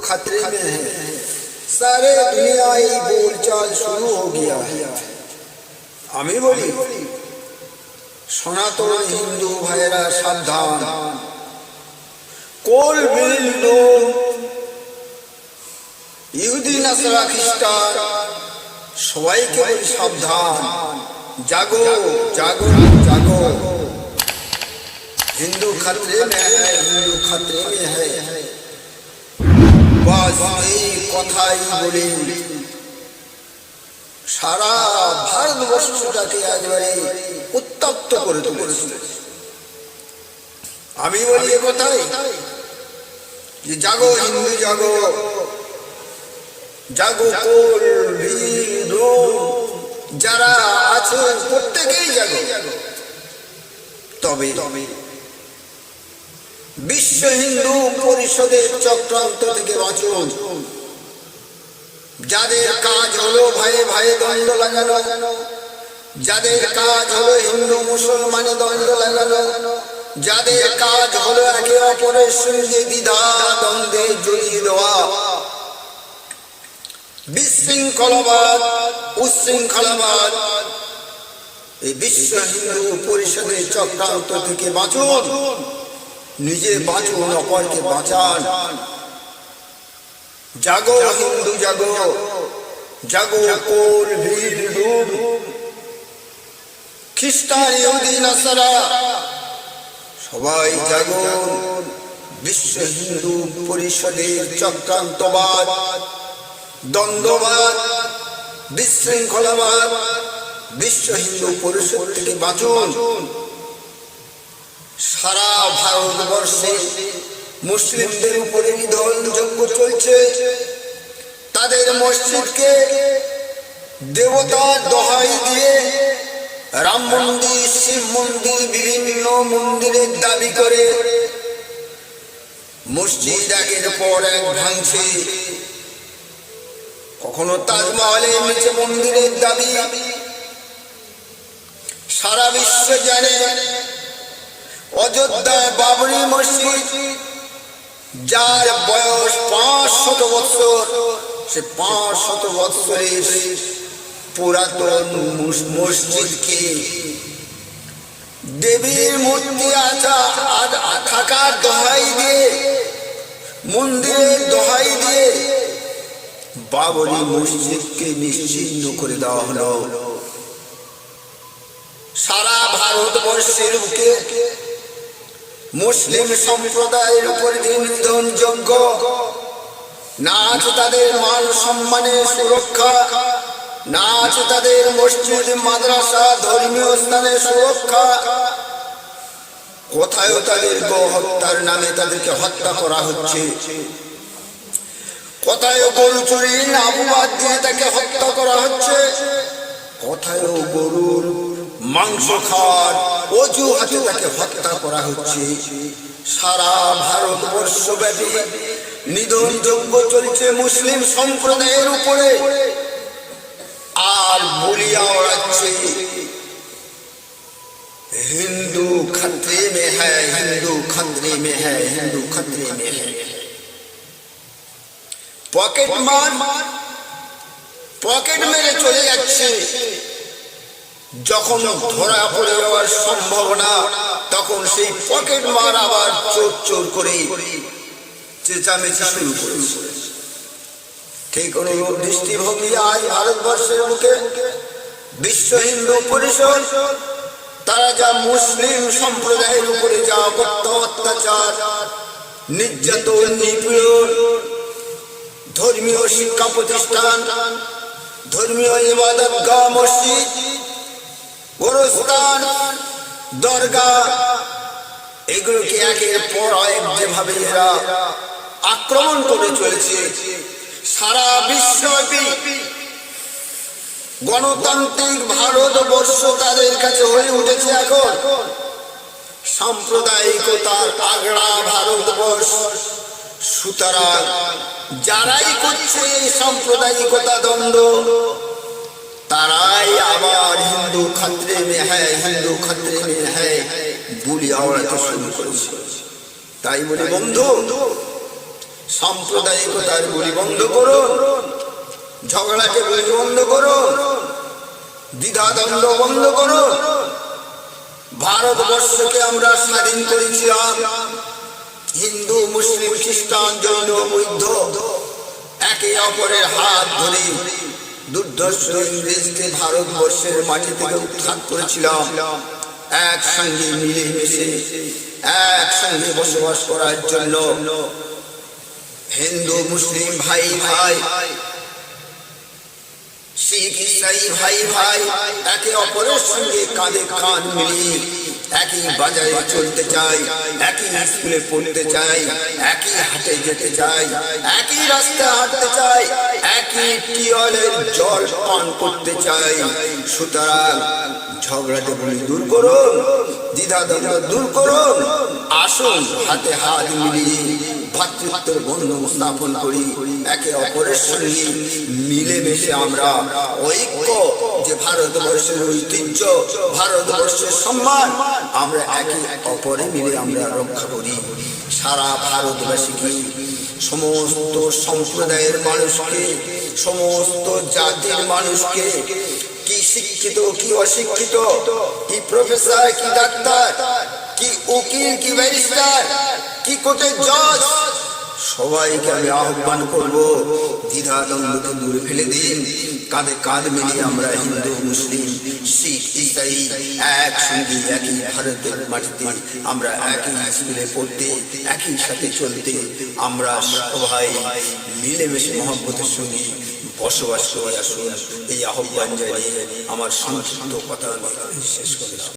खतरे में है। सारे दुनियाई बोलचाल शुरू हो गया है। আমি বলি সনাতন হিন্দু ভাইরা সাবধান, কোল বিল ইহুদি নাসারা খ্রিস্টান সবাইকে বলি সাবধান, জাগো জাগো জাগো, হিন্দু खतरे में है, হিন্দু खतरे में है। বাস এই কথাই বলে সারা ভারতবর্ষটাকে একবারে উত্তপ্ত করে তুলেছে। আমি বলি এ কথাই যে জাগো হিন্দু জাগো, জাগো কোল বীর যারা আছে প্রত্যেকেই জাগো। তবে বিশ্ব হিন্দু পরিষদের চক্রান্ত থেকে বাঁচুন। যাদের কাজ হলো ভাইয়ে ভাইয়ে দ্বন্দ্ব লাগানো, যাদের কাজ হলো হিন্দু মুসলমানে দ্বন্দ্ব লাগানো, যাদের কাজ হলো একে অপরের সঙ্গে দ্বিধা দ্বন্দ্বে জড়িয়ে দেওয়া, বিশৃঙ্খলাবাদ উচ্ছৃঙ্খলাবাদ, এই বিশ্ব হিন্দু পরিষদের চক্রান্ত থেকে বাঁচুন। নিজে বাঁচুন, অপরকে বাঁচান। জাগো হিন্দু জাগো, জাগো কোল ভিড় খ্রিস্টান ইহুদি নাসারা সবাই জাগুন। বিশ্ব হিন্দু পরিষদের চক্রান্তবাদ, দ্বন্দ্ববাদ, বিশৃঙ্খলাবাদ, বিশ্ব হিন্দু পরিষদ থেকে বাঁচুন। সারা ভারতবর্ষে মুসলিমদের উপরে নিধনযজ্ঞ চলছে। তাদের মসজিদকে দেবতার দোহাই দিয়ে রাম মন্দির, শিব মন্দির, বিভিন্ন মন্দিরের দাবি করে মসজিদ একের পর এক ভাঙছে। কখনো তাজমহলের নিচে মন্দিরের দাবি। সারা বিশ্ব জানে অযোধ্যায় বাবরি মসজিদ, যার বয়স 500 বছর, সে 500 বছরের পুরাতন মসজিদকে দেবীর মূর্তি থাকার দোহাই দিয়ে, মন্দিরের দোহাই দিয়ে বাবরি মসজিদকে নিশ্চিহ্ন করে দেওয়া হলো। সারা ভারতবর্ষের বুকে মুসলিম সম্প্রদায়ের উপর নিধনযজ্ঞ, না আছে তাদের মান সম্মানের সুরক্ষা, না আছে তাদের মসজিদ মাদ্রাসা ধর্মীয় স্থানের সুরক্ষা। কোথায় তাদের গোহত্যার নামে তাদেরকে হত্যা করা হচ্ছে, কোথায় গরু চুরির অপবাদ দিয়ে তাকে হত্যা করা হচ্ছে, কোথায় গরুর মাংস খাওয়ার অজুহাতে তাকে হত্যা করা হচ্ছে। সারা ভারতবর্ষ ব্যাপী নিধনযজ্ঞ চলছে মুসলিম সম্প্রদায়ের উপরে। আর বলিয়া ওড়াচ্ছে হিন্দু खतरे में है, हिंदू खतरे में है, हिंदू खतरे में है। পকেট মার, পকেট মেরে চলে যাচ্ছে। যখন ধরা পড়ে যাওয়ার সম্ভাবনা, তখন সেই পকেট মার আবার চোর চোর করে চেঁচামেচি শুরু করেছে। ঠিক অনুরূপ দৃষ্টিভঙ্গি আজ ভারতবর্ষের বুকে বিশ্ব হিন্দু পরিষদ তারা যা মুসলিম সম্প্রদায়ের উপরে যা অত্যাচার, নির্যাতন, নিপীড়ন, ধর্মীয় শিক্ষা প্রতিষ্ঠান, ধর্মীয় ইবাদতগাহ, মসজিদ, গোরস্থান, দরগা, এগুলোকে একের পর এক যেভাবে এরা আক্রমণ করে চলেছে, সারা বিশ্বব্যাপী গণতান্ত্রিক ভারতবর্ষ তাদের কাছে হয়ে উঠেছে এখন সাম্প্রদায়িকতার আগড়া ভারতবর্ষ। সুতরাং যারাই করছে এই সাম্প্রদায়িকতা দ্বন্দ্ব, তারাই আবার হিন্দু खतरे में है, হিন্দু खतरे में है বলি আওড়াতে শুরু করেছে। তাই বলে বন্ধু, সাম্প্রদায়িকতার গুলি বন্ধ করুন, ঝগড়াকে গুলি বন্ধ করুন, দ্বিধাদ্বন্দ্ব বন্ধ করুন। ভারতবর্ষকে আমরা স্বাধীন করেছিলাম হিন্দু, মুসলিম, খ্রিস্টান, জৈন, বৌদ্ধ একে অপরের হাত ধরে দুর্ধর্ষ ইংরেজকে ভারতবর্ষের মাটি থেকে উত্থান করেছিলাম। একসঙ্গে মিলেমিশে একসঙ্গে বসবাস করার জন্য হিন্দু মুসলিম ভাই ভাই, শিখ ইসাই ভাই ভাই একে অপরের সঙ্গে কাঁধে কাঁধ মিলিয়ে একই বাজারে চলতে চাই, একই স্কুলে পড়তে চাই, একই হাটে যেতে চাই, একই রাস্তায় হাঁটতে চাই, একই টিউবওয়েলের জল পান করতে চাই। সুতরাং ঝগড়াতে বলি দূর করুন, দ্বিধাদ্বন্দ্ব দূর করুন। আসুন হাতে হাত মিলিয়ে ভাতৃত্বের বন্ধন স্থাপন করি, একে অপরের সঙ্গে মিলেমিশে আমরা ঐক্য, যে ভারতবর্ষের ঐতিহ্য, ভারতবর্ষের সম্মান আমরা একে অপরে মিলে আমরা রক্ষা করি। সারা ভারতবাসীকে, সমস্ত সম্প্রদায়ের মানুষকে, সমস্ত জাতির মানুষকে, কি শিক্ষিত কি অশিক্ষিত, কি প্রফেসর কি ডাক্তার, কি উকিল কি ব্যারিস্টার, কি কোর্টের জজ, সবাইকে আমি আহ্বান করব, দ্বিধাদ্বন্দ্বকে দূরে ফেলে দিন। কাঁধে কাঁধ মিলিয়ে আমরা হিন্দু, মুসলিম, শিখ, ইসাই একসঙ্গে একই ভারতের মাটিতে আমরা একই স্কুলে পড়তে, একই সাথে চলতে আমরা সবাই মিলেমিশে মহব্বতের সঙ্গে বসবাস করে আসুন। এই আহ্বান জানিয়ে আমার সংক্ষিপ্ত কথা আমি শেষ করলাম।